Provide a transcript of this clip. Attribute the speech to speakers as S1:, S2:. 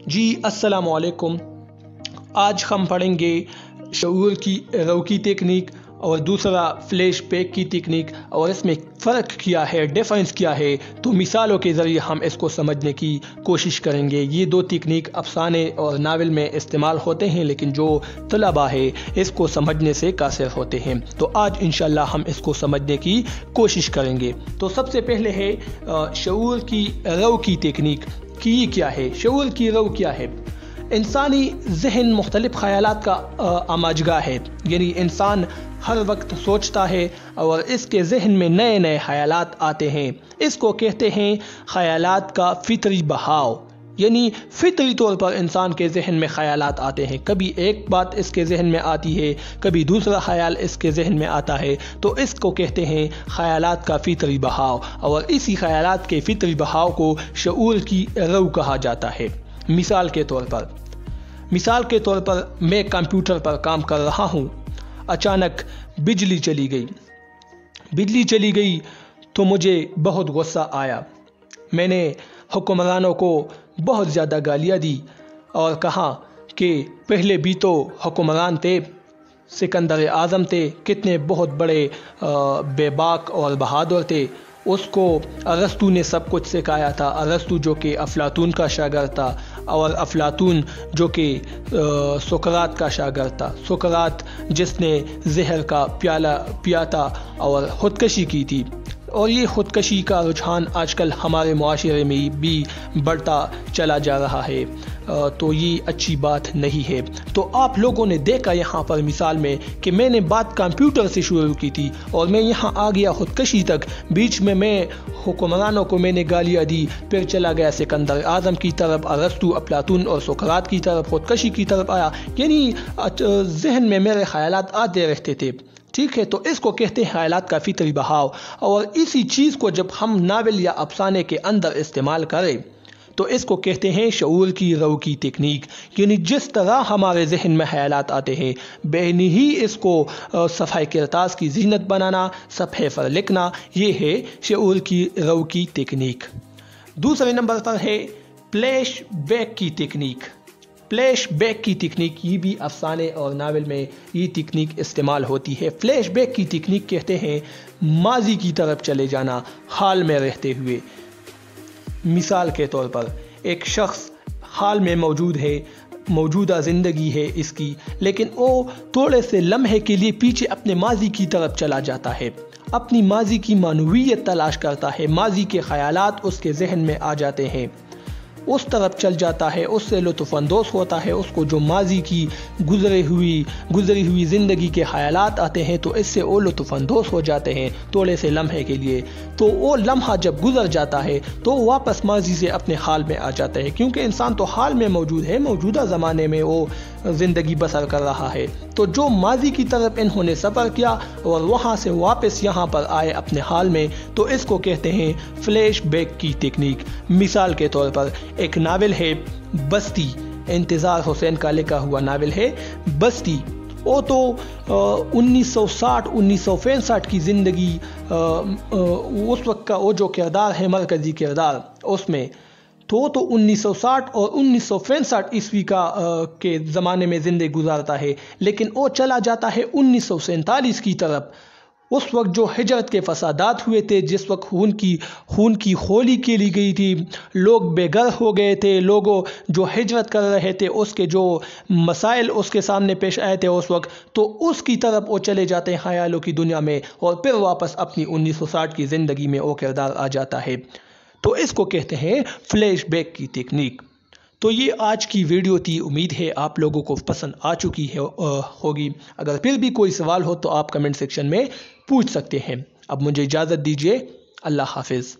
S1: जी अस्सलाम वालेकुम। आज हम पढ़ेंगे शऊर की रव की टेक्निक और दूसरा फ्लैश बैक की टेक्निक, और इसमें फ़र्क क्या है, डिफरेंस क्या है। तो मिसालों के ज़रिए हम इसको समझने की कोशिश करेंगे। ये दो टेक्निक अफसाने और नावल में इस्तेमाल होते हैं, लेकिन जो तलबा है इसको समझने से कासिर होते हैं। तो आज इंशाल्लाह हम इसको समझने की कोशिश करेंगे। तो सबसे पहले है शऊर की रव की टेक्निक की क्या है। शऊर की रव क्या है? इंसानी जहन मुख्तलिफ ख़यालात का आमाजगा है, यानी इंसान हर वक्त सोचता है और इसके जहन में नए नए ख़यालात आते हैं। इसको कहते हैं ख़यालात का फितरी बहाव, यानी फितरी तौर पर इंसान के जहन में ख़यालात आते हैं। कभी एक बात इसके जहन में आती है, कभी दूसरा ख़याल इसके जहन में आता है। तो इसको कहते हैं ख़यालात का फितरी बहाव, और इसी ख़यालात के फितरी बहाव को शऊर की रव कहा जाता है। मिसाल के तौर पर मैं कंप्यूटर पर काम कर रहा हूँ, अचानक बिजली चली गई तो मुझे बहुत गुस्सा आया। मैंने हुक्मरानों को बहुत ज़्यादा गालियाँ दी और कहा कि पहले भी तो हुक्मरान थे, सिकंदर आज़म थे, कितने बहुत बड़े बेबाक और बहादुर थे। उसको अरस्तु ने सब कुछ सिखाया था। अरस्तु जो कि अफलातून का शागिर्द था, और अफलातून जो कि सुकरात का शागिर्द था। सुकरात जिसने जहर का प्याला पिया था और ख़ुदकशी की थी। और ये ख़ुदकशी का रुझान आजकल हमारे मुआशरे में भी बढ़ता चला जा रहा है, तो ये अच्छी बात नहीं है। तो आप लोगों ने देखा यहाँ पर मिसाल में कि मैंने बात कंप्यूटर से शुरू की थी और मैं यहाँ आ गया ख़ुदकशी तक। बीच में मैं हुक्मरानों को मैंने गालियाँ दी, फिर चला गया सिकंदर आज़म की तरफ, अरस्तु, अफलातून और सुकरात की तरफ, ख़ुदकशी की तरफ आया। यानी जहन में मेरे ख़यालात आते रहते थे। ठीक है, तो इसको कहते हैं ख़यालात का फितरी बहाव। और इसी चीज़ को जब हम नावल या अफसाने के अंदर इस्तेमाल करें तो इसको कहते हैं शऊर की रव की टेक्निक। यानी जिस तरह हमारे जहन में ख़यालात आते हैं, बेनी ही इसको सफ़ाई किरतास की जीनत बनाना, सफ़े पर लिखना, ये है शऊर की रव की टेक्निक। दूसरे नंबर पर है फ्लैश बैक की टेक्निक। फ्लैश बैक की टेक्निक ये भी अफसाने और नावल में ये टेक्निक इस्तेमाल होती है। फ्लैश बैक की टेक्निक कहते हैं माजी की तरफ चले जाना हाल में रहते हुए। मिसाल के तौर पर एक शख्स हाल में मौजूद है, मौजूदा ज़िंदगी है इसकी, लेकिन वो थोड़े से लम्हे के लिए पीछे अपने माजी की तरफ चला जाता है, अपनी माजी की मानवियत तलाश करता है। माजी के ख़यालात उसके जहन में आ जाते हैं, उस तरफ चल जाता है, उससे लुत्फ़अंदोज़ होता है। उसको जो माजी की गुज़री हुई ज़िंदगी के ख़यालात आते हैं, तो इससे वो लुत्फ़अंदोज़ हो जाते हैं थोड़े से लम्हे के लिए। तो वो लम्हा जब गुज़र जाता है तो वापस माजी से अपने हाल में आ जाता है, क्योंकि इंसान तो हाल में मौजूद है, मौजूदा ज़माने में वो ज़िंदगी बसर कर रहा है। तो जो माजी की तरफ इन्होंने सफ़र किया और वहाँ से वापस यहाँ पर आए अपने हाल में, तो इसको कहते हैं फ्लैश बैक की टेक्निक। मिसाल के तौर पर एक नावल है बस्ती, इंतज़ार हुसैन का लिखा हुआ नावल है बस्ती। वो तो 1960-1965 की ज़िंदगी, उस वक्त का वो जो किरदार है, मरकज़ी किरदार उसमें तो 1960 और 1965 ईस्वी के ज़माने में ज़िंदगी गुजारता है, लेकिन वो चला जाता है 1947 की तरफ। उस वक्त जो हिजरत के फसादात हुए थे, जिस वक्त खून की होली खेली गई थी, लोग बेघर हो गए थे, लोगों जो हिजरत कर रहे थे उसके जो मसाइल उसके सामने पेश आए थे उस वक्त, तो उसकी तरफ वो चले जाते हैं ख़यालों की दुनिया में, और फिर वापस अपनी 1960 की ज़िंदगी में वो किरदार आ जाता है। तो इसको कहते हैं फ्लैश बैक की टेक्निक। तो ये आज की वीडियो थी। उम्मीद है आप लोगों को पसंद आ चुकी है होगी। अगर फिर भी कोई सवाल हो तो आप कमेंट सेक्शन में पूछ सकते हैं। अब मुझे इजाज़त दीजिए। अल्लाह हाफिज़।